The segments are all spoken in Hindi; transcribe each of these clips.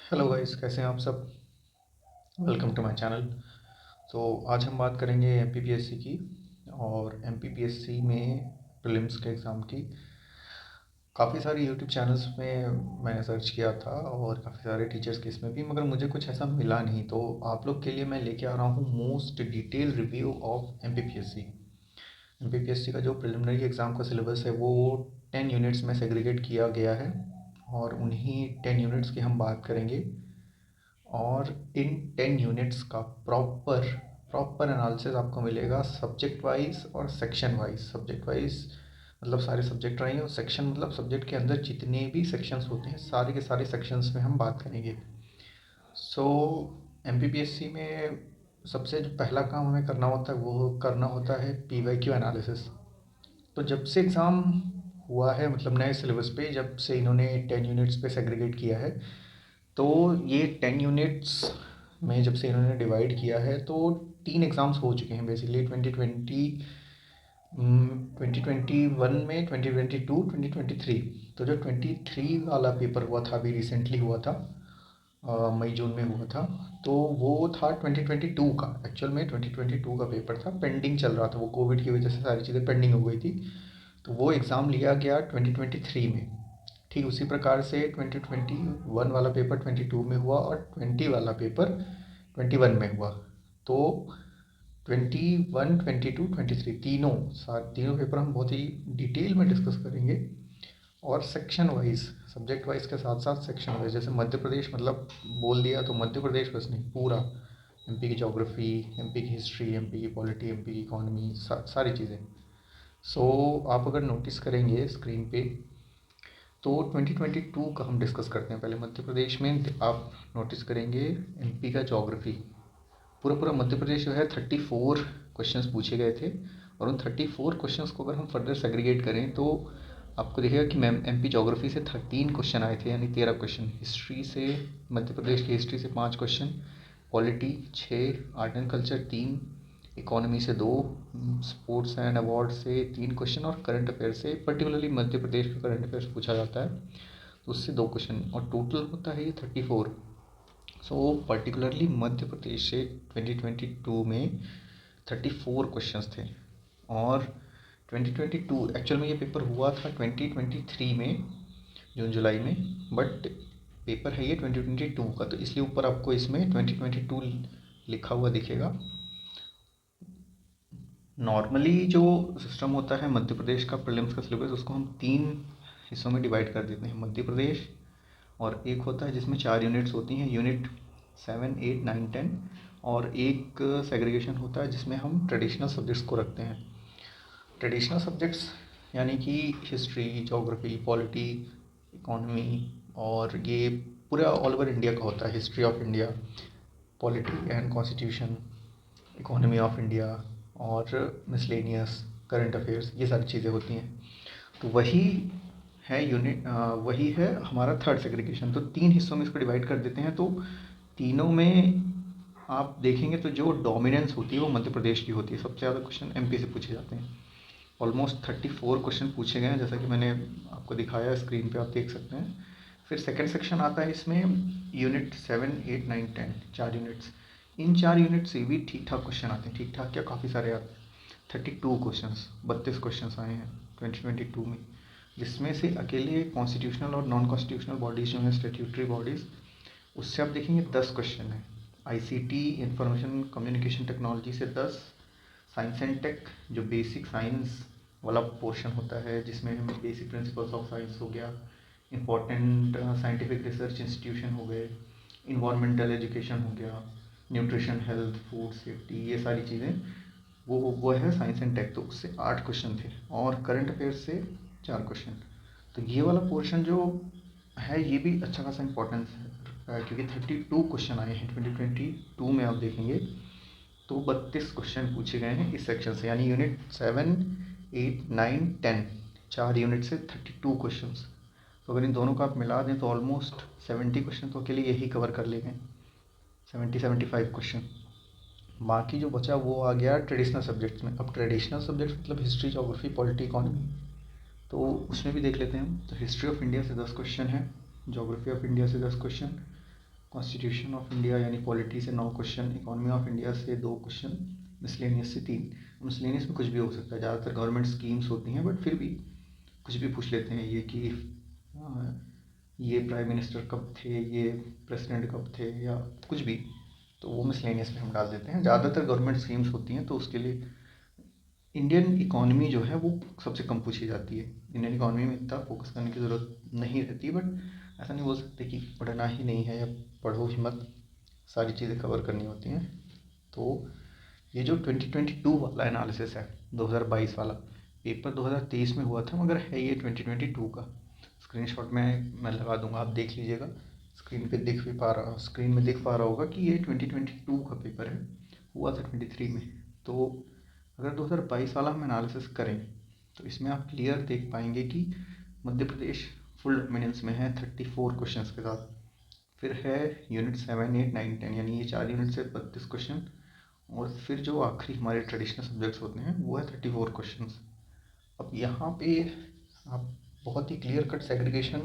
हेलो गाइस, कैसे हैं आप सब। Welcome to my channel. तो आज हम बात करेंगे एमपीपीएससी की। और एमपीपीएससी में प्रीलिम्स के एग्ज़ाम की काफ़ी सारी यूट्यूब चैनल्स में मैंने सर्च किया था और काफ़ी सारे टीचर्स के इसमें भी, मगर मुझे कुछ ऐसा मिला नहीं। तो आप लोग के लिए मैं लेके आ रहा हूँ most detail review of MPPSC. MPPSC का जो प्रिलिमिनरी एग्ज़ाम का सिलेबस है वो 10 यूनिट्स में सेग्रीगेट किया गया है और उन्हीं 10 यूनिट्स की हम बात करेंगे। और इन 10 यूनिट्स का प्रॉपर प्रॉपर एनालिसिस आपको मिलेगा सब्जेक्ट वाइज और सेक्शन वाइज। सब्जेक्ट वाइज मतलब सारे सब्जेक्ट रहेंगे, और सेक्शन मतलब सब्जेक्ट के अंदर जितने भी सेक्शंस होते हैं सारे के सारे सेक्शंस में हम बात करेंगे। सो एमपीपीएससी में सबसे जो पहला काम हमें करना होता है वो करना होता है पीवाईक्यू एनालिसिस। तो जब से एग्ज़ाम हुआ है, मतलब नए सिलेबस पे जब से इन्होंने 10 यूनिट्स पे सेग्रीगेट किया है, तो ये 10 यूनिट्स में जब से इन्होंने डिवाइड किया है तो 3 एग्ज़ाम्स हो चुके हैं बेसिकली। 2021 में, 2022, 2023। तो जो 23 वाला पेपर हुआ था, अभी रिसेंटली हुआ था, मई जून में हुआ था, तो वो था 2022 का। एक्चुअल में 2022 का पेपर था, पेंडिंग चल रहा था, वो कोविड की वजह से सारी चीज़ें पेंडिंग हो गई थी। तो वो एग्ज़ाम लिया गया 2023 में। ठीक उसी प्रकार से 2021 वाला पेपर 22 में हुआ और 20 वाला पेपर 21 में हुआ। तो 21, 22, 23 तीनों पेपर हम बहुत ही डिटेल में डिस्कस करेंगे। और सेक्शन वाइज, सब्जेक्ट वाइज के साथ साथ सेक्शन वाइज, जैसे मध्य प्रदेश मतलब बोल दिया तो मध्य प्रदेश बस नहीं, पूरा एमपी की ज्योग्राफी, एमपी की हिस्ट्री, एमपी की पॉलिटी, एमपी की इकोनॉमी, सारी चीज़ें। सो आप अगर नोटिस करेंगे स्क्रीन पे, तो 2022 का हम डिस्कस करते हैं। पहले मध्य प्रदेश में आप नोटिस करेंगे एमपी का ज्योग्राफी, पूरा पूरा मध्य प्रदेश जो है 34 क्वेश्चंस पूछे गए थे। और उन 34 क्वेश्चंस को अगर हम फर्दर सेग्रीगेट करें तो आपको दिखेगा कि मैम एमपी ज्योग्राफी से 13 क्वेश्चन आए थे, यानी 13 क्वेश्चन। हिस्ट्री से, मध्य प्रदेश की हिस्ट्री से 5 question, polity 6, art and culture 3, economy से 2, स्पोर्ट्स एंड अवार्ड से 3 क्वेश्चन, और करंट अफेयर से, पर्टिकुलरली मध्य प्रदेश का करंट अफेयर्स पूछा जाता है तो उससे 2 क्वेश्चन, और टोटल होता है ये 34। सो पर्टिकुलरली मध्य प्रदेश से 2022 में 34 क्वेश्चंस थे। और 2022 एक्चुअल में ये पेपर हुआ था 2023 में, जून जुलाई में, बट पेपर है ये 2022 का, तो इसलिए ऊपर आपको इसमें 2022 लिखा हुआ दिखेगा। नॉर्मली जो सिस्टम होता है मध्य प्रदेश का प्रीलिम्स का सिलेबस, उसको हम 3 हिस्सों में डिवाइड कर देते हैं। मध्य प्रदेश, और एक होता है जिसमें 4 यूनिट्स होती हैं, यूनिट 7, 8, 9, 10। और एक सेग्रीगेशन होता है जिसमें हम ट्रेडिशनल सब्जेक्ट्स को रखते हैं। ट्रेडिशनल सब्जेक्ट्स यानी कि हिस्ट्री, ज्योग्राफी, पॉलिटी, इकोनॉमी, और ये पूरा ऑल ओवर इंडिया का होता है। History of India, polity and constitution, economy of India, और मिसलेनियस, करंट अफेयर्स, ये सारी चीज़ें होती हैं। तो वही है वही है हमारा थर्ड सेग्रीगेशन। तो 3 हिस्सों में इसको डिवाइड कर देते हैं। तो तीनों में आप देखेंगे तो जो डोमिनेंस होती है वो मध्य प्रदेश की होती है। सबसे ज़्यादा क्वेश्चन एमपी से पूछे जाते हैं। ऑलमोस्ट 34 क्वेश्चन पूछे गए हैं, जैसा कि मैंने आपको दिखाया स्क्रीन पे, आप देख सकते हैं। फिर सेकंड सेक्शन आता है इसमें, यूनिट 7, 8, 9, 10, 4 यूनिट्स। इन 4 यूनिट से भी ठीक ठाक क्वेश्चन आते हैं, ठीक ठाक क्या, काफ़ी सारे आते हैं। 32 क्वेश्चन, 32 क्वेश्चन आए हैं 2022 में, जिसमें से अकेले कॉन्स्टिट्यूशनल और नॉन कॉन्स्टिट्यूशनल बॉडीज़ जो हैं, स्टेट्यूटरी बॉडीज़, उससे आप देखेंगे 10 क्वेश्चन है। आईसीटी, इंफॉर्मेशन कम्युनिकेशन टेक्नोलॉजी से 10, साइंस एंड टेक जो बेसिक साइंस वाला पोर्शन होता है, जिसमें हमें बेसिक प्रिंसिपल्स ऑफ साइंस हो गया, इंपॉर्टेंट साइंटिफिक रिसर्च इंस्टीट्यूशन हो गए, इन्वायरमेंटल एजुकेशन हो गया, न्यूट्रिशन, हेल्थ, फूड सेफ्टी, ये सारी चीज़ें, वो है साइंस एंड टेक। तो उससे 8 क्वेश्चन थे, और करंट अफेयर्स से 4 क्वेश्चन। तो ये वाला पोर्शन जो है ये भी अच्छा खासा इंपॉर्टेंस है, क्योंकि 32 क्वेश्चन आए हैं 2022 में। आप देखेंगे तो 32 क्वेश्चन पूछे गए हैं इस सेक्शन से, यानी यूनिट 7, 8, 9, 10, 4 यूनिट से 32 क्वेश्चन। तो अगर इन दोनों का आप मिला दें तो ऑलमोस्ट 70 क्वेश्चन तो अकेले यही कवर कर ले गए, 75 क्वेश्चन। बाकी जो बचा वो आ गया ट्रेडिशनल सब्जेक्ट्स में। अब ट्रेडिशनल सब्जेक्ट्स मतलब हिस्ट्री, ज्योग्राफी, पॉलिटी, इकोनॉमी, तो उसमें भी देख लेते हैं हम। तो हिस्ट्री ऑफ इंडिया से 10 क्वेश्चन है, ज्योग्राफी ऑफ इंडिया से 10 क्वेश्चन, कॉन्स्टिट्यूशन ऑफ इंडिया यानी पॉलिटी से 9 क्वेश्चन, इकोनॉमी ऑफ इंडिया से 2 क्वेश्चन, मिसलेनियस से 3। मिसलेनियस में कुछ भी हो सकता है, ज़्यादातर गवर्नमेंट स्कीम्स होती हैं, बट फिर भी कुछ भी पूछ लेते हैं, ये कि ये प्राइम मिनिस्टर कब थे, ये प्रेसिडेंट कब थे, या कुछ भी, तो वो मिसलेनियस में हम डाल देते हैं। ज़्यादातर गवर्नमेंट स्कीम्स होती हैं, तो उसके लिए इंडियन इकॉनमी जो है वो सबसे कम पूछी जाती है। इंडियन इकॉनमी में इतना फोकस करने की ज़रूरत नहीं रहती, बट ऐसा नहीं बोल सकते कि पढ़ना ही नहीं है या पढ़ो ही मत, सारी चीज़ें कवर करनी होती हैं। तो ये जो 2022 वाला एनालिसिस है, 2022 वाला पेपर 2023 में हुआ था, मगर है ये 2022 का। स्क्रीनशॉट में मैं लगा दूंगा, आप देख लीजिएगा। स्क्रीन में दिख पा रहा होगा कि ये 2022 का पेपर है, हुआ था 23 में। तो अगर 2022 वाला हम एनालिसिस करें तो इसमें आप क्लियर देख पाएंगे कि मध्य प्रदेश फुल डोमिनेंस में है 34 क्वेश्चंस के साथ। फिर है यूनिट 7, 8, 9, 10, यानी ये 4 यूनिट से 32 क्वेश्चन, और फिर जो आखिरी हमारे ट्रेडिशनल सब्जेक्ट्स होते हैं वो है 34 क्वेश्चंस। अब यहाँ पे आप बहुत ही क्लियर कट सेग्रीगेशन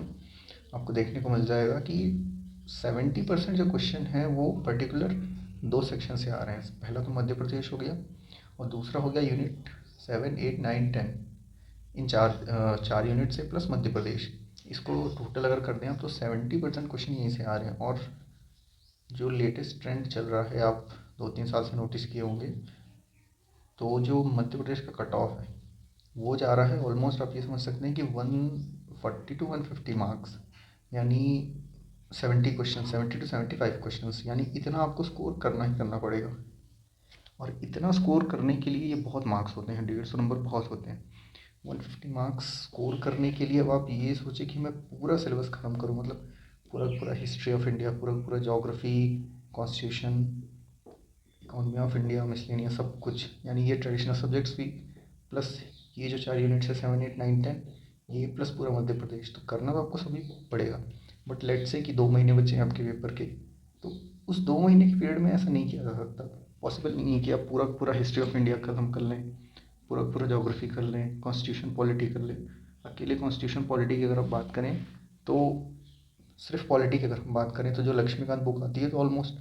आपको देखने को मिल जाएगा कि 70% जो क्वेश्चन है वो पर्टिकुलर 2 सेक्शन से आ रहे हैं। पहला तो मध्य प्रदेश हो गया, और दूसरा हो गया यूनिट 7, 8, 9, 10, इन चार यूनिट से प्लस मध्य प्रदेश। इसको टोटल अगर कर दें आप तो 70% क्वेश्चन यहीं से आ रहे हैं। और जो लेटेस्ट ट्रेंड चल रहा है, आप 2-3 साल से नोटिस किए होंगे, तो जो मध्य प्रदेश का कट ऑफ है वो जा रहा है ऑलमोस्ट, आप ये समझ सकते हैं कि 140 to 150 मार्क्स, यानी 70 क्वेश्चन, 70 to 75 क्वेश्चन, यानी इतना आपको स्कोर करना ही करना पड़ेगा। और इतना स्कोर करने के लिए ये बहुत मार्क्स होते हैं, 150 नंबर बहुत होते हैं। 150 मार्क्स स्कोर करने के लिए अब आप ये सोचें कि मैं पूरा सिलेबस ख़त्म करूँ, मतलब पूरा पूरा हिस्ट्री ऑफ इंडिया, पूरा पूरा geography, constitution, economy of India, miscellaneous, सब कुछ, यानी ये ट्रेडिशनल सब्जेक्ट्स भी प्लस ये जो 4 यूनिट्स है 7, 8, 9, 10, ये प्लस पूरा मध्य प्रदेश, तो करना तो आपको सभी पड़ेगा। बट लेट से कि 2 महीने बचे हैं आपके पेपर के, तो उस 2 महीने के पीरियड में ऐसा नहीं किया जा सकता, पॉसिबल नहीं है कि आप पूरा पूरा हिस्ट्री ऑफ इंडिया ख़त्म कर लें, पूरा पूरा जोग्राफी कर लें, कॉन्स्टिट्यूशन पॉलिटी कर लें। अकेले कॉन्स्टिट्यूशन पॉलिटी की अगर आप बात करें तो सिर्फ पॉलिटी की अगर हम बात करें तो जो लक्ष्मीकांत बुक आती है तो ऑलमोस्ट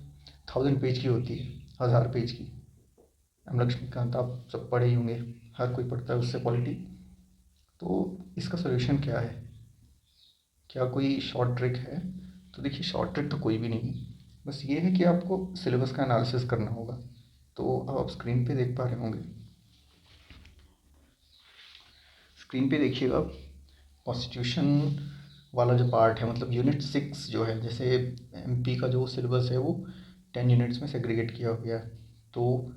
1000 पेज की होती है, 1000 पेज की। हम लक्ष्मीकांत आप सब पढ़े ही होंगे, हर कोई पढ़ता है उससे पॉलिटी। तो इसका सोल्यूशन क्या है, क्या कोई शॉर्ट ट्रिक है? तो देखिए, शॉर्ट ट्रिक तो कोई भी नहीं, बस ये है कि आपको सिलेबस का एनालिसिस करना होगा। तो अब आप स्क्रीन पे देख पा रहे होंगे, स्क्रीन पे देखिएगा, कॉन्स्टिट्यूशन वाला जो पार्ट है, मतलब यूनिट 6 जो है, जैसे एमपी का जो सिलेबस है वो 10 यूनिट्स में सेग्रीगेट किया गया है। तो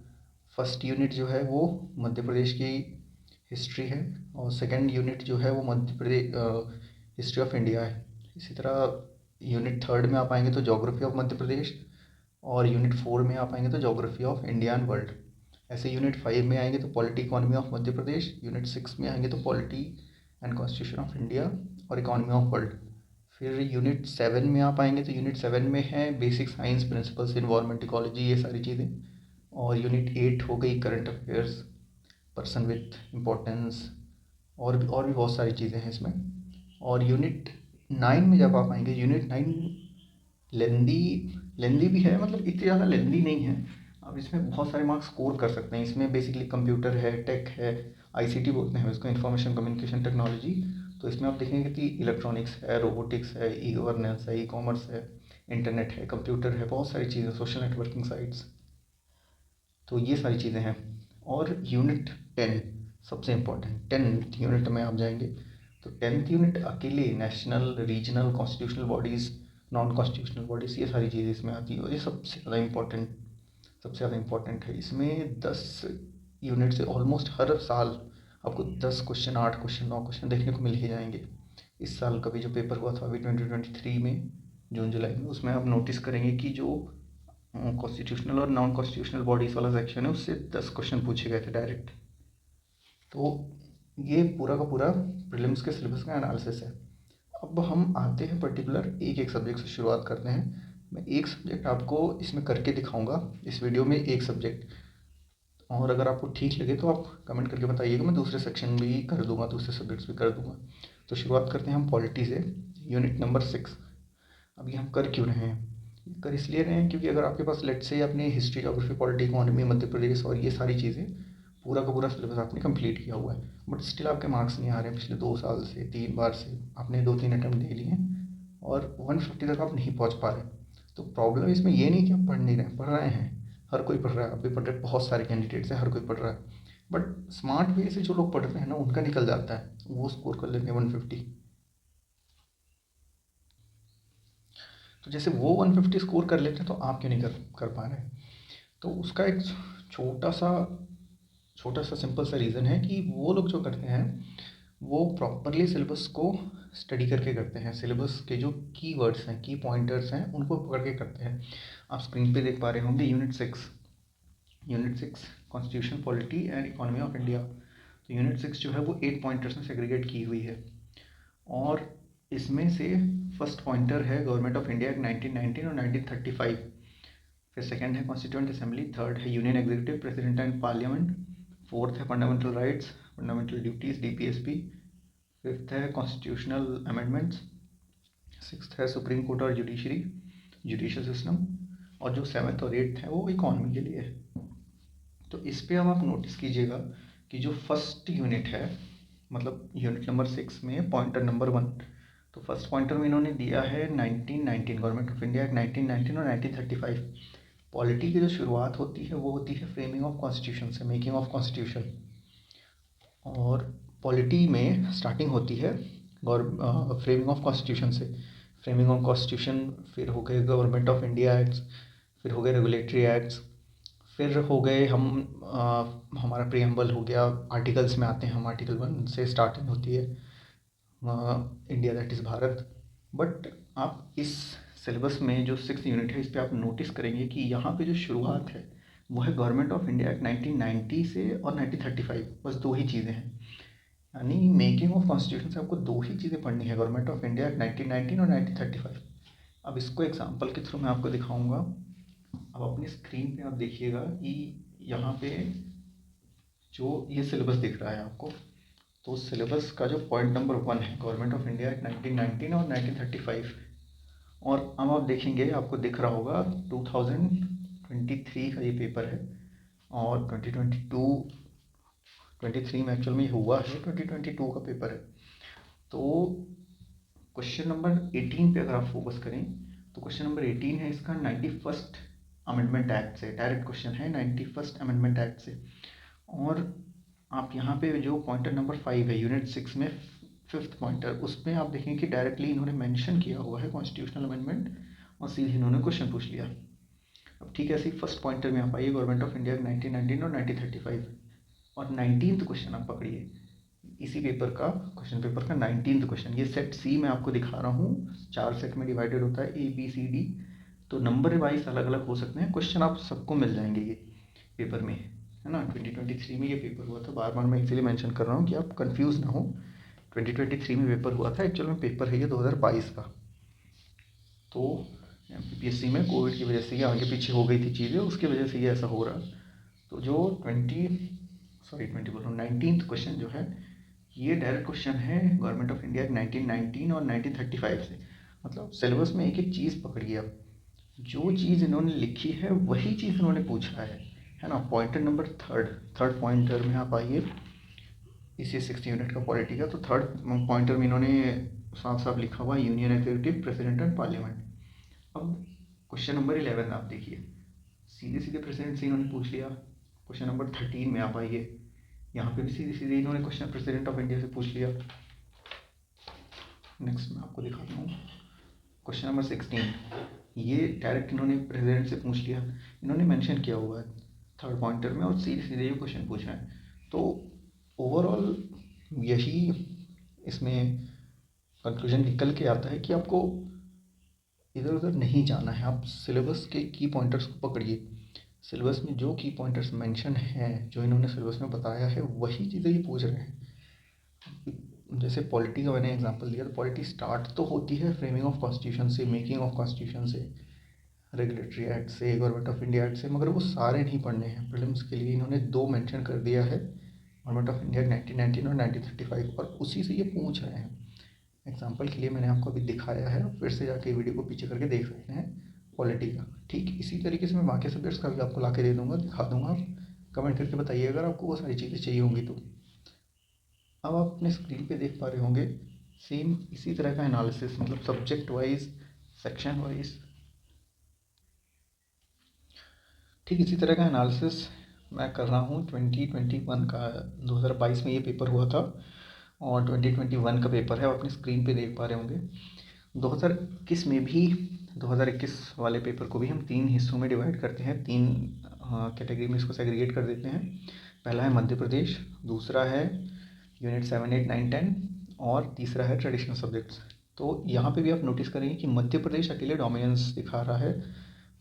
फर्स्ट यूनिट जो है वो मध्य प्रदेश की हिस्ट्री है, और सेकंड यूनिट जो है वो Madhya Pradesh history of India है। इसी तरह यूनिट 3 में आप आएंगे तो जोग्राफी ऑफ मध्य प्रदेश, और यूनिट 4 में आप आएंगे तो geography of India and world. ऐसे यूनिट 5 में आएंगे तो polity economy of Madhya Pradesh, unit 6 में आएंगे तो polity and constitution of India और इकोनॉमी ऑफ वर्ल्ड। फिर यूनिट 7 में आप आएंगे तो यूनिट 7 में है basic science principles, environment, ecology, ये सारी चीज़ें। और यूनिट 8 हो गई current affairs, person with importance, और भी बहुत सारी चीज़ें हैं इसमें। और यूनिट 9 में जब आप आएंगे, यूनिट 9 लेंदी भी है, मतलब इतनी ज़्यादा लेंदी नहीं है, आप इसमें बहुत सारे मार्क्स स्कोर कर सकते हैं। इसमें बेसिकली कंप्यूटर है, टेक है, आईसीटी बोलते हैं इसको, इंफॉर्मेशन कम्युनिकेशन टेक्नोलॉजी। तो इसमें आप देखेंगे कि इलेक्ट्रॉनिक्स है, रोबोटिक्स है, ई गवर्नेंस है, ई कॉमर्स है, इंटरनेट है, कंप्यूटर है, बहुत सारी चीज़ें, सोशल नेटवर्किंग साइट्स, तो ये सारी चीज़ें हैं। और यूनिट 10 सबसे इम्पोर्टेंट, 10th यूनिट में आप जाएंगे तो 10th यूनिट अकेले national, regional, constitutional bodies, non constitutional bodies, ये सारी चीज़ें इसमें आती है, और ये सबसे ज़्यादा इम्पोर्टेंट है। इसमें 10 यूनिट से ऑलमोस्ट हर साल आपको 10 क्वेश्चन, 8 क्वेश्चन, 9 क्वेश्चन देखने को मिल ही जाएंगे। इस साल का भी जो पेपर हुआ था अभी 2023 में, जून जुलाई में, उसमें आप नोटिस करेंगे कि जो कॉन्स्टिट्यूशनल और नॉन कॉन्स्टिट्यूशनल बॉडीज़ वाला सेक्शन है उससे 10 क्वेश्चन पूछे गए थे डायरेक्ट। तो ये पूरा का पूरा प्रीलिम्स के सिलेबस का एनालिसिस है। अब हम आते हैं पर्टिकुलर एक एक सब्जेक्ट से शुरुआत करते हैं। मैं एक सब्जेक्ट आपको इसमें करके दिखाऊंगा इस वीडियो में, एक सब्जेक्ट, और अगर आपको ठीक लगे तो आप कमेंट करके बताइएगा, मैं दूसरे सेक्शन भी कर दूंगा, दूसरे सब्जेक्ट्स भी कर दूंगा। तो शुरुआत करते हैं हम पॉलिटी से, यूनिट नंबर 6। अभी हम कर क्यों रहे हैं, कर इसलिए रहे हैं क्योंकि अगर आपके पास लेट्स से अपनी history, geography, polity, economy, Madhya Pradesh और ये सारी चीज़ें पूरा का पूरा सिलेबस आपने कंप्लीट किया हुआ है, बट स्टिल आपके मार्क्स नहीं आ रहे हैं पिछले 2 साल से, 3 बार से आपने 2-3 अटैम्प्ट दे लिए हैं और 150 तक आप नहीं पहुंच पा रहे। तो प्रॉब्लम इसमें ये नहीं कि आप पढ़ नहीं रहे हैं, पढ़ रहे हैं, हर कोई पढ़ रहा है, आप भी पढ़ रहे हैं, बहुत सारे कैंडिडेट्स हैं, हर कोई पढ़ रहा है, बट स्मार्ट वे से जो लोग पढ़ रहे हैं ना उनका निकल जाता है, वो स्कोर कर लेते हैं 150। तो जैसे वो 150 स्कोर कर लेते हैं तो आप क्यों नहीं कर कर पा रहे हैं? तो उसका एक छोटा सा छोटा सा सिंपल सा रीज़न है कि वो लोग जो करते हैं वो प्रॉपरली सिलेबस को स्टडी करके करते हैं, सिलेबस के जो की वर्ड्स हैं, की पॉइंटर्स हैं, उनको पकड़ के करते हैं। आप स्क्रीन पे देख पा रहे होंगे unit 6 constitution, polity and economy of India. तो यूनिट 6 जो है वो 8 पॉइंटर्स में सेग्रीगेट की हुई है और इसमें से फर्स्ट पॉइंटर है गवर्नमेंट ऑफ इंडिया एक्ट 1919 और 1935, फिर सेकंड है कॉन्स्टिट्यूएंट असेंबली, थर्ड है union executive, president and parliament, fourth है fundamental rights, fundamental duties, DPSP, fifth है कॉन्स्टिट्यूशनल अमेंडमेंट्स, सिक्स्थ है सुप्रीम कोर्ट और जुडिशियल सिस्टम, और जो सेवन्थ और एट्थ है वो इकोनॉमी के लिए है। तो इस पे अब आप नोटिस कीजिएगा कि जो फर्स्ट यूनिट है, मतलब यूनिट नंबर 6 में पॉइंटर नंबर 1, तो फर्स्ट पॉइंटर में इन्होंने दिया है 1919, गवर्नमेंट ऑफ इंडिया एक्ट 1919 और 1935। पॉलिटी की जो शुरुआत होती है वो होती है फ्रेमिंग ऑफ कॉन्स्टिट्यूशन से, मेकिंग ऑफ कॉन्स्टिट्यूशन, और पॉलिटी में स्टार्टिंग होती है फ्रेमिंग ऑफ कॉन्स्टिट्यूशन से। फ्रेमिंग ऑफ कॉन्स्टिट्यूशन, फिर हो गए गवर्नमेंट ऑफ इंडिया एक्ट्स, फिर हो गए रेगुलेटरी एक्ट्स, फिर हो गए हमारा प्रीएम्बल हो गया, आर्टिकल्स में आते हैं हम, आर्टिकल 1 से स्टार्टिंग होती है India that is Bharat. But आप इस सिलेबस में जो 6th यूनिट है इस पर आप नोटिस करेंगे कि यहाँ पे जो शुरुआत है वो है गवर्नमेंट ऑफ इंडिया एक्ट 1990 से और 1935, बस दो ही चीज़ें हैं। यानी मेकिंग ऑफ कॉन्स्टिट्यूशन से आपको दो ही चीज़ें पढ़नी है, गवर्नमेंट ऑफ इंडिया एक्ट 1919 और 1935। अब इसको एग्जाम्पल के थ्रू मैं आपको दिखाऊंगा। अब अपनी स्क्रीन पे आप देखिएगा कि यहाँ पे जो ये सिलेबस दिख रहा है आपको, तो सिलेबस का जो पॉइंट नंबर 1 है गवर्नमेंट ऑफ इंडिया एक्ट 1919 और 1935, और अब आप देखेंगे आपको दिख रहा होगा 2023 का ये पेपर है, और 2023 में एक्चुअल में हुआ है 2022 का पेपर है। तो क्वेश्चन नंबर 18 पे अगर आप फोकस करें तो क्वेश्चन नंबर 18 है इसका 91st अमेंडमेंट एक्ट से, डायरेक्ट क्वेश्चन है 91st अमेंडमेंट एक्ट से। और आप यहाँ पे जो पॉइंटर नंबर 5 है यूनिट 6 में 5th पॉइंटर, उसमें आप देखेंगे कि डायरेक्टली इन्होंने मेंशन किया हुआ है कॉन्स्टिट्यूशनल अमेंडमेंट और सीधे इन्होंने क्वेश्चन पूछ लिया। अब ठीक है, ऐसे ही फर्स्ट पॉइंटर में आप आइए गवर्नमेंट ऑफ इंडिया 1919 और 1935, और 19th क्वेश्चन आप पकड़िए इसी पेपर का, क्वेश्चन पेपर का 19th क्वेश्चन। ये सेट सी मैं आपको दिखा रहा हूँ, 4 सेट में डिवाइडेड होता है, ABCD, तो नंबर वाइज अलग अलग हो सकते हैं क्वेश्चन, आप सबको मिल जाएंगे ये पेपर में, है ना। 2023 में ये पेपर हुआ था, बार बार मैं इसीलिए मेंशन कर रहा हूँ कि आप कंफ्यूज ना हो। 2023 में पेपर हुआ था, एक्चुअल में पेपर है ये 2022 का। तो MPPSC में कोविड की वजह से ये आगे पीछे हो गई थी चीज़ें, उसकी वजह से ये ऐसा हो रहा। तो जो 20 बोल रहा हूँ 19th क्वेश्चन जो है ये डायरेक्ट क्वेश्चन है गवर्नमेंट ऑफ इंडिया 1919 और 1935 से। मतलब सिलेबस में एक एक चीज़ पकड़िए आप, जो चीज़ इन्होंने लिखी है वही चीज़ इन्होंने पूछा है ना। पॉइंटर नंबर थर्ड पॉइंटर में आप आइए, इसी 6th यूनिट का पॉलिटी का, तो थर्ड पॉइंटर में इन्होंने साफ साफ लिखा हुआ union executive, president and parliament. अब क्वेश्चन नंबर 11 आप देखिए, सीधे सीधे प्रेसिडेंट से इन्होंने पूछ लिया। क्वेश्चन नंबर 13 में आप आइए, यहाँ पे भी सीधे सीधे इन्होंने क्वेश्चन प्रेसिडेंट ऑफ इंडिया से पूछ लिया। नेक्स्ट मैं आपको दिखाता हूँ क्वेश्चन नंबर 16, ये डायरेक्ट इन्होंने प्रेसिडेंट से पूछ लिया, इन्होंने मेंशन किया हुआ है थर्ड पॉइंटर में, और सीधे सीधे ये क्वेश्चन पूछ रहे हैं। तो ओवरऑल यही इसमें कंक्लूजन निकल के आता है कि आपको इधर उधर नहीं जाना है, आप सिलेबस के की पॉइंटर्स को पकड़िए। सिलेबस में जो की पॉइंटर्स मेंशन हैं, जो इन्होंने सिलेबस में बताया है, वही चीज़ें ये पूछ रहे हैं। जैसे पॉलिटी का मैंने एग्जांपल दिया, तो पॉलिटी स्टार्ट तो होती है फ्रेमिंग ऑफ कॉन्स्टिट्यूशन से, मेकिंग ऑफ कॉन्स्टिट्यूशन से, रेगुलेटरी एक्ट से, गवर्नमेंट ऑफ इंडिया एक्ट से, मगर वो सारे नहीं पढ़ने हैं। प्रीलिम्स के लिए इन्होंने 2 मेंशन कर दिया है, गवर्नमेंट ऑफ इंडिया 1919 और 1935, और उसी से ये पूछ रहे हैं। एग्जाम्पल के लिए मैंने आपको अभी दिखाया है, फिर से जाके वीडियो को पीछे करके देख सकते हैं। पॉलिटी का। ठीक इसी तरीके से मैं बाकी सब्जेक्ट्स का भी आपको ला के दे दूँगा, दिखा दूँगा। आप कमेंट करके बताइए अगर आपको वो सारी चीज़ें चाहिए होंगी तो। अब आप अपने स्क्रीन पे देख पा रहे होंगे सेम इसी तरह का एनालिसिस, मतलब सब्जेक्ट वाइज, सेक्शन वाइज, ठीक इसी तरह का एनालिसिस मैं कर रहा हूँ 2021 का। 2022 में ये पेपर हुआ था और 2021 का पेपर है, आप अपनी स्क्रीन पे देख पा रहे होंगे। 2021 में भी 2021 वाले पेपर को भी हम 3 हिस्सों में डिवाइड करते हैं, 3 कैटेगरी में इसको सेग्रीगेट कर देते हैं। पहला है मध्य प्रदेश, दूसरा है यूनिट 7, 8, 9, 10 और तीसरा है ट्रेडिशनल सब्जेक्ट्स। तो यहाँ पे भी आप नोटिस करेंगे कि मध्य प्रदेश अकेले डोमिनेंस दिखा रहा है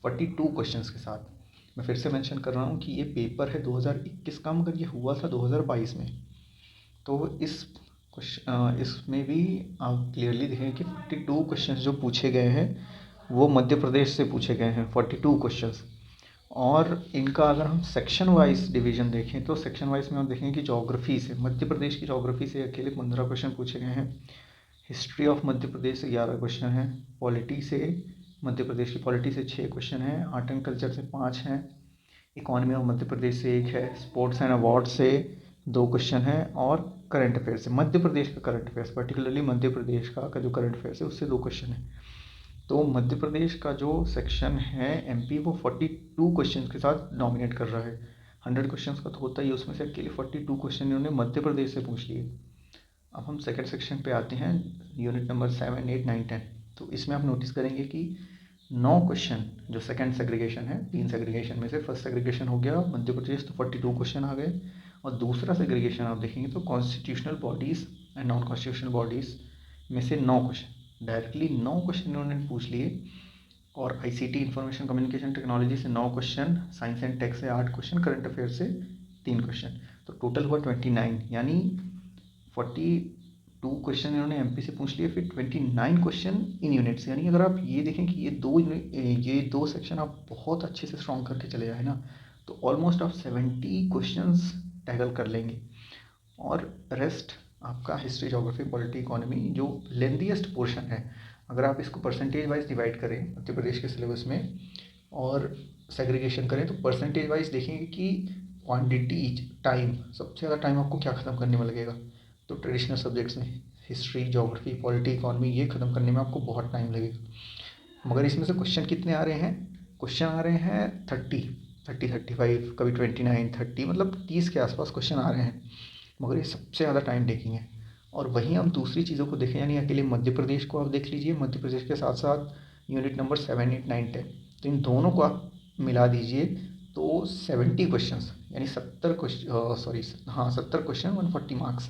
42 क्वेश्चंस के साथ। मैं फिर से मेंशन कर रहा हूँ कि ये पेपर है 2021 का, मगर ये हुआ था 2022 में। तो इसमें भी आप क्लियरली देखें कि 42 क्वेश्चंस जो पूछे गए हैं वो मध्य प्रदेश से पूछे गए हैं, 42 क्वेश्चंस। और इनका अगर हम सेक्शन वाइज डिवीजन देखें तो सेक्शन वाइज में हम देखेंगे कि ज्योग्राफी से, मध्य प्रदेश की ज्योग्राफी से अकेले 15 क्वेश्चन पूछे गए हैं। हिस्ट्री ऑफ मध्य प्रदेश से 11 क्वेश्चन हैं। पॉलिटी से, मध्य प्रदेश की पॉलिटी से 6 क्वेश्चन हैं। आर्ट एंड कल्चर से 5 हैं। इकॉनमी ऑफ मध्य प्रदेश से 1 है। स्पोर्ट्स एंड अवार्ड से 2 क्वेश्चन हैं। और करंट अफेयर से, मध्य प्रदेश का current affairs, particularly Madhya Pradesh का जो करंट अफेयर्स है उससे 2 क्वेश्चन है। तो मध्य प्रदेश का जो सेक्शन है एमपी, वो 42 क्वेश्चन के साथ डोमिनेट कर रहा है। 100 क्वेश्चन का तो होता ही है, उसमें से अकेले 42 क्वेश्चन इन्होंने मध्य प्रदेश से पूछ लिए। अब हम सेकंड सेक्शन पे आते हैं, यूनिट नंबर 7, 8, 9, 10। तो इसमें आप नोटिस करेंगे कि 9 क्वेश्चन जो सेकंड सेग्रीगेशन है, 3 सेग्रीगेशन में से फर्स्ट सेग्रीगेशन हो गया मध्य प्रदेश, तो 42 क्वेश्चन आ गए। और दूसरा सेग्रीगेशन आप देखेंगे तो constitutional bodies and non constitutional bodies में से 9 क्वेश्चन, डायरेक्टली 9 क्वेश्चन इन्होंने पूछ लिए। और आईसीटी इंफॉर्मेशन कम्युनिकेशन टेक्नोलॉजी से 9 क्वेश्चन, साइंस एंड टेक से 8 क्वेश्चन, करंट अफेयर से 3 क्वेश्चन। तो टोटल हुआ 29, यानी 42 क्वेश्चन इन्होंने एमपी से पूछ लिए, फिर 29 क्वेश्चन इन यूनिट्स। यानी अगर आप ये देखें कि ये दो सेक्शन आप बहुत अच्छे से स्ट्रॉन्ग करके चले जाए ना, तो ऑलमोस्ट आप 70 क्वेश्चंस टैकल कर लेंगे। और रेस्ट आपका हिस्ट्री, ज्योग्राफी, पॉलिटी, इकोनॉमी जो लेंथीएस्ट पोर्शन है, अगर आप इसको परसेंटेज वाइज डिवाइड करें मध्य प्रदेश के सिलेबस में और सेग्रीगेशन करें, तो परसेंटेज वाइज देखेंगे कि क्वांटिटी, टाइम, सबसे ज़्यादा टाइम आपको क्या ख़त्म करने में लगेगा, तो ट्रेडिशनल सब्जेक्ट्स में हिस्ट्री, ज्योग्राफी, पॉलिटी, इकोनॉमी, ये ख़त्म करने में आपको बहुत टाइम लगेगा। मगर इसमें से क्वेश्चन कितने आ रहे हैं? क्वेश्चन आ रहे हैं 30, 35, कभी 29, 30, मतलब 30 के आसपास क्वेश्चन आ रहे हैं, मगर ये सबसे ज़्यादा टाइम टेकिंग है। और वहीं हम दूसरी चीज़ों को देखें, यानी अकेले मध्य प्रदेश को आप देख लीजिए, मध्य प्रदेश के साथ साथ यूनिट नंबर 7, 8, 9, 10, तो इन दोनों को आप मिला दीजिए तो 70 क्वेश्चंस, यानी 70 क्वेश्चन, सॉरी हाँ 70 क्वेश्चन, 140 मार्क्स,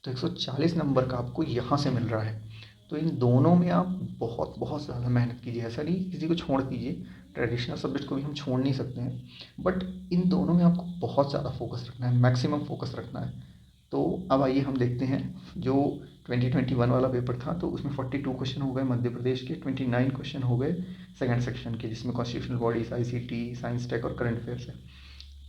तो 140 नंबर का आपको यहाँ से मिल रहा है। तो इन दोनों में आप बहुत बहुत ज़्यादा मेहनत कीजिए, ऐसा नहीं किसी को छोड़ दीजिए, ट्रेडिशनल सब्जेक्ट को भी हम छोड़ नहीं सकते हैं, बट इन दोनों में आपको बहुत ज़्यादा फोकस रखना है, मैक्सिमम फोकस रखना है। तो अब आइए हम देखते हैं जो 2021 वाला पेपर था, तो उसमें 42 क्वेश्चन हो गए मध्य प्रदेश के, 29 क्वेश्चन हो गए सेकंड सेक्शन के, जिसमें constitutional bodies, ICT, science tech और करंट अफेयर्स है।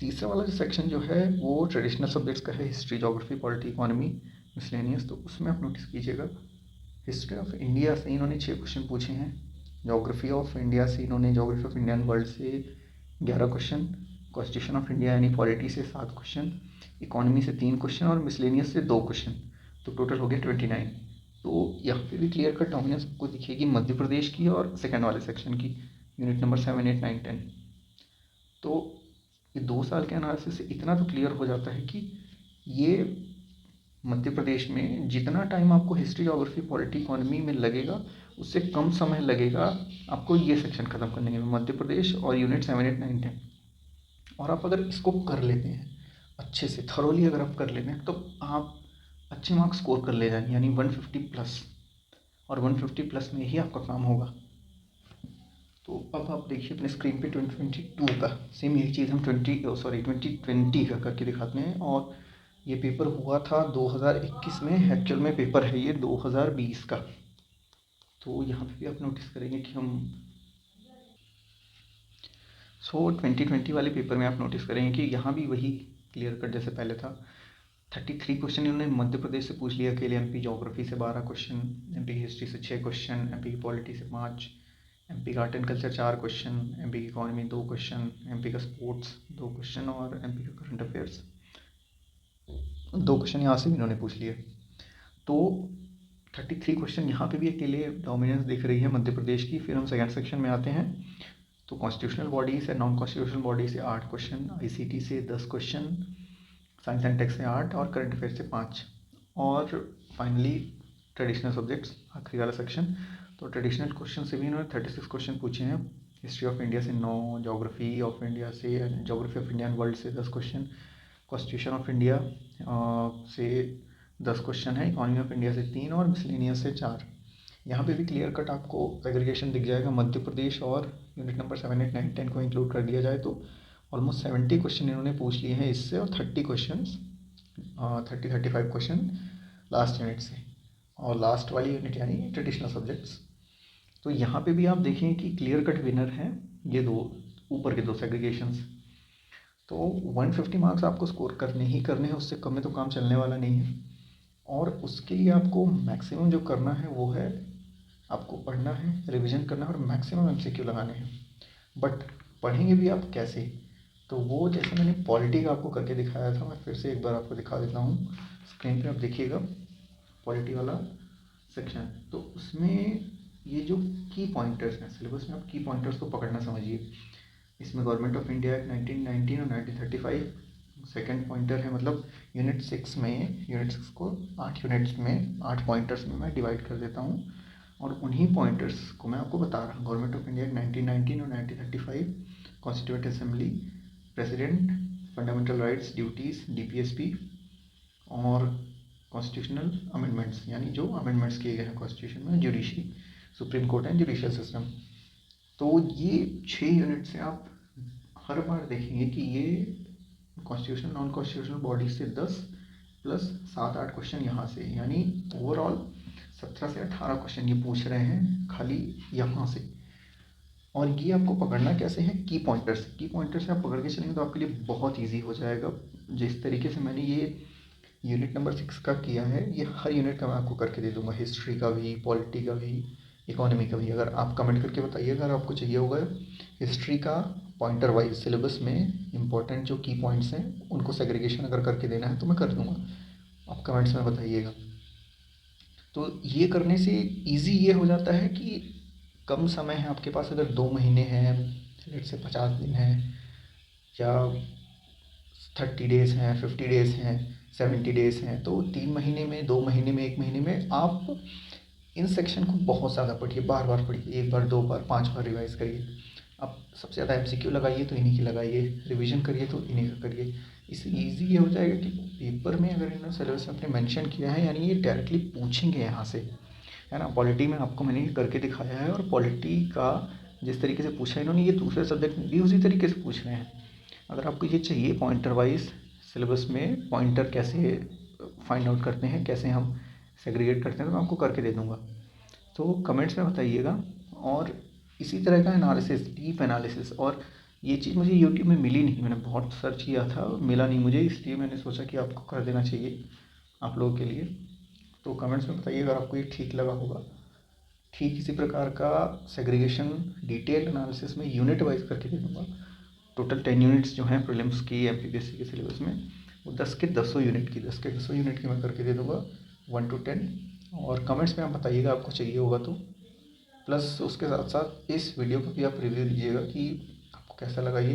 तीसरा वाला जो सेक्शन जो है वो ट्रेडिशनल सब्जेक्ट्स का है, history, geography, polity, economy, miscellaneous. तो उसमें आप नोटिस कीजिएगा, हिस्ट्री ऑफ इंडिया से इन्होंने 6 क्वेश्चन पूछे हैं। ज्योग्राफी ऑफ इंडिया से इन्होंने, ज्योग्राफी ऑफ इंडियन वर्ल्ड से 11 क्वेश्चन, कॉन्स्टिट्यूशन ऑफ इंडिया यानी पॉलिटी से 7 क्वेश्चन, इकोनॉमी से 3 क्वेश्चन और मिसलेनियस से 2 क्वेश्चन, तो टोटल हो गया 29। तो यहाँ पे भी क्लियर कट डोमिनेंस आपको दिखेगी मध्य प्रदेश की और सेकेंड वाले सेक्शन की, यूनिट नंबर 7, 8, 9, 10। तो ये 2 साल के एनालिसिस से इतना तो क्लियर हो जाता है कि ये मध्य प्रदेश में जितना टाइम आपको हिस्ट्री, ज्योग्राफी, पॉलिटी, इकोनॉमी में लगेगा, उससे कम समय लगेगा आपको ये सेक्शन ख़त्म करने में, मध्य प्रदेश और यूनिट 7, 8, 9, 10। और आप अगर इसको कर लेते हैं अच्छे से, थरोली अगर आप कर लेते हैं, तो आप अच्छे मार्क्स स्कोर कर ले जाएंगे, यानी 150 प्लस, और 150 प्लस में ही आपका काम होगा। तो अब आप देखिए अपने स्क्रीन पे 2022 का सेम यही चीज़ हम 2020 का करके दिखाते हैं। और ये पेपर हुआ था 2021 में, एक्चुअल में पेपर है ये 2020 का। तो यहाँ पे भी आप नोटिस करेंगे कि हम 2020 वाले पेपर में आप नोटिस करेंगे कि यहाँ भी वही क्लियर कट जैसे पहले था। 33 क्वेश्चन इन्होंने मध्य प्रदेश से पूछ लिया अकेले, एमपी ज्योग्राफी से 12 क्वेश्चन, एमपी हिस्ट्री से 6 क्वेश्चन, एमपी पॉलिटी से 5, एमपी का art and culture 4 question, MP की इकोनॉमी 2 क्वेश्चन, एमपी का स्पोर्ट्स 2 क्वेश्चन और एमपी का करंट अफेयर्स 2 क्वेश्चन यहाँ से भी इन्होंने पूछ लिए। तो 33 क्वेश्चन यहाँ पे भी अकेले डोमिनेंस दिख रही है मध्य प्रदेश की। फिर हम सेकंड सेक्शन में आते हैं। तो कॉन्स्टिट्यूशनल बॉडी से, नॉन कॉन्स्टिट्यूशनल बॉडी से 8 क्वेश्चन, आईसीटी से 10 क्वेश्चन, साइंस एंड टेक से 8 और करंट अफेयर से 5 और फाइनली ट्रेडिशनल सब्जेक्ट्स आखिरी वाला सेक्शन। तो ट्रेडिशनल क्वेश्चन से भी इन्होंने 36 क्वेश्चन पूछे हैं। हिस्ट्री ऑफ इंडिया से 9, जोग्राफी ऑफ इंडिया से, geography of India and world से 10 क्वेश्चन, कॉन्स्टिट्यूशन ऑफ इंडिया से 10 क्वेश्चन है, इकोनॉमी ऑफ इंडिया से 3 और मिसलेनियस से 4। यहाँ पे भी क्लियर कट आपको सेग्रीगेशन दिख जाएगा। मध्य प्रदेश और यूनिट नंबर 7, 8, 9, 10 को इंक्लूड कर दिया जाए तो ऑलमोस्ट 70 क्वेश्चन इन्होंने पूछ लिए हैं इससे, और 35 क्वेश्चन लास्ट यूनिट से, और लास्ट वाली यूनिट यानी ट्रेडिशनल सब्जेक्ट्स। तो यहाँ पे भी आप देखें कि क्लियर कट विनर हैं ये दो, ऊपर के दो सेग्रीगेशंस। तो 150 मार्क्स आपको स्कोर करने ही करने हैं, उससे कम में तो काम चलने वाला नहीं है। और उसके लिए आपको मैक्सिमम जो करना है वो है, आपको पढ़ना है, रिवीजन करना है और मैक्सिमम एमसीक्यू लगाने हैं। बट पढ़ेंगे भी आप कैसे? तो वो जैसे मैंने पॉलिटी का आपको करके दिखाया था, मैं फिर से एक बार आपको दिखा देता हूँ। स्क्रीन पे आप देखिएगा पॉलिटी वाला सेक्शन। तो उसमें ये जो की पॉइंटर्स हैं सिलेबस में, आप की पॉइंटर्स को पकड़ना समझिए। इसमें गवर्नमेंट ऑफ इंडिया एक्ट 1919 और 1935 सेकेंड पॉइंटर है। मतलब यूनिट 6 में, यूनिट 6 को 8 यूनिट्स में 8 पॉइंटर्स में मैं डिवाइड कर देता हूँ, और उन्हीं पॉइंटर्स को मैं आपको बता रहा हूँ। गवर्नमेंट ऑफ इंडिया एक्ट 1919 और 1935, constituent assembly, president, fundamental rights, duties, DPSP और कॉन्स्टिट्यूशनल अमेंडमेंट्स, यानी जो अमेंडमेंट्स किए गए हैं कॉन्स्टिट्यूशन में, judiciary, supreme court and judicial system. तो ये 6 यूनिट से आप हर बार देखेंगे कि ये कॉन्स्टिट्यूशनल, नॉन कॉन्स्टिट्यूशनल बॉडी से 10 प्लस 7-8 क्वेश्चन यहाँ से, यानी ओवरऑल 17 से 18 क्वेश्चन ये पूछ रहे हैं खाली यहाँ से। और ये आपको पकड़ना कैसे है? की पॉइंटर्स। की पॉइंटर्स से आप पकड़ के चलेंगे तो आपके लिए बहुत ईजी हो जाएगा। जिस तरीके से मैंने ये यूनिट नंबर 6 का किया है, ये हर यूनिट का मैं आपको करके दे दूंगा, हिस्ट्री का भी, पॉलिटी का भी, इकोनॉमी का भी। अगर आप कमेंट करके बताइए अगर आपको चाहिए होगा हिस्ट्री का पॉइंटर वाइज सिलेबस में इंपॉर्टेंट जो की पॉइंट्स हैं उनको सेग्रीगेशन अगर करके देना है तो मैं कर दूंगा, आप कमेंट्स में बताइएगा। तो ये करने से इजी ये हो जाता है कि कम समय है आपके पास। अगर 2 महीने हैं, लेट से 50 दिन है, या 30 डेज़ हैं, 50 डेज़ हैं, 70 डेज़ हैं, तो 3 महीने में, 2 महीने में, 1 महीने में आप इन सेक्शन को बहुत ज़्यादा पढ़िए, बार बार पढ़िए, 1 बार, 2 बार, 5 बार रिवाइज़ करिए। आप सबसे ज़्यादा एमसीक्यू लगाइए तो इन्हीं की लगाइए, रिवीजन करिए तो इन्हीं का करिए। इससे ईजी ये हो जाएगा कि पेपर में अगर इन्होंने सिलेबस में अपने मेंशन किया है, यानी ये डायरेक्टली पूछेंगे यहाँ से, है ना। पॉलिटी में आपको मैंने करके दिखाया है, और पॉलिटी का जिस तरीके से पूछा है इन्होंने, ये दूसरे सब्जेक्ट में भी उसी तरीके से पूछ रहे हैं। अगर आपको ये चाहिए पॉइंटर वाइज सिलेबस में पॉइंटर कैसे फाइंड आउट करते हैं, कैसे हम सेग्रीगेट करते हैं, तो मैं आपको करके दे दूँगा। तो कमेंट्स में बताइएगा। और इसी तरह का एनालिसिस, डीप एनालिसिस, और ये चीज़ मुझे यूट्यूब में मिली नहीं, मैंने बहुत सर्च किया था, मिला नहीं मुझे, इसलिए मैंने सोचा कि आपको कर देना चाहिए आप लोगों के लिए। तो कमेंट्स में बताइए अगर आपको ये ठीक लगा होगा। ठीक इसी प्रकार का सेग्रीगेशन डिटेल एनालिसिस में यूनिट वाइज करके दे दूँगा। टोटल 10 यूनिट्स जो हैं प्रीलिम्स की एमपीपीएससी के सिलेबस में, वो 10 के 10 यूनिट की मैं करके दे दूँगा, 1 to 10। और कमेंट्स में आप बताइएगा आपको चाहिए होगा तो। प्लस उसके साथ साथ इस वीडियो को भी आप रिव्यू दीजिएगा कि आपको कैसा लगा ये,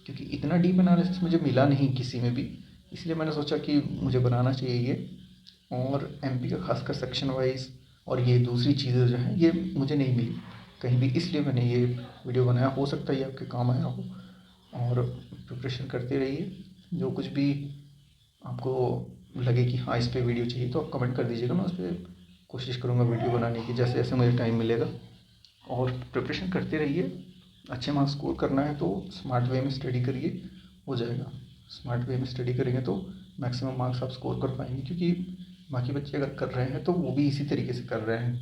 क्योंकि इतना डीप एनालिसिस मुझे मिला नहीं किसी में भी, इसलिए मैंने सोचा कि मुझे बनाना चाहिए ये। और एमपी का खासकर सेक्शन वाइज और ये दूसरी चीज़ें जो हैं ये मुझे नहीं मिली कहीं भी, इसलिए मैंने ये वीडियो बनाया। हो सकता है ये आपके काम आया हो। और प्रिपरेशन करते रहिए, जो कुछ भी आपको लगे कि हाँ इस पे वीडियो चाहिए तो आप कमेंट कर दीजिएगा, मैं उस पर कोशिश करूँगा वीडियो बनाने की, जैसे जैसे मुझे टाइम मिलेगा। और प्रिपरेशन करते रहिए। अच्छे मार्क्स स्कोर करना है तो स्मार्ट वे में स्टडी करिए, हो जाएगा। स्मार्ट वे में स्टडी करेंगे तो मैक्सिमम मार्क्स आप स्कोर कर पाएंगे, क्योंकि बाकी बच्चे अगर कर रहे हैं तो वो भी इसी तरीके से कर रहे हैं।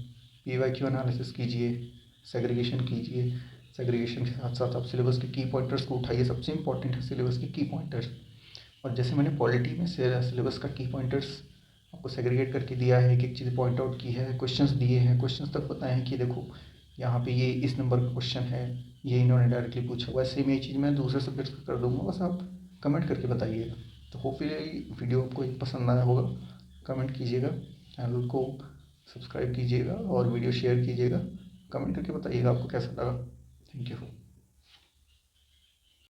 पीवाईक्यू एनालिसिस कीजिए, सेग्रीगेशन कीजिए, सेग्रीगेशन के साथ साथ आप सिलेबस के की पॉइंटर्स को उठाइए। सबसे इंपॉर्टेंट है सिलेबस के की पॉइंटर्स। और जैसे मैंने पॉलिटी में सिलेबस का की पॉइंटर्स आपको सेग्रीगेट करके दिया है, एक एक चीज़ पॉइंट आउट की है, क्वेश्चंस दिए हैं, क्वेश्चंस तक बताए हैं कि देखो यहाँ पे ये इस नंबर का क्वेश्चन है, ये इन्होंने डायरेक्टली पूछा। वैसे ही मैं चीज़ मैं दूसरे सब्जेक्ट्स का कर दूँगा, बस आप कमेंट करके बताइएगा। तो होपफुली वीडियो आपको पसंद आया होगा। कमेंट कीजिएगा, चैनल को सब्सक्राइब कीजिएगा और वीडियो शेयर कीजिएगा। कमेंट करके बताइएगा आपको कैसा लगा। Thank you.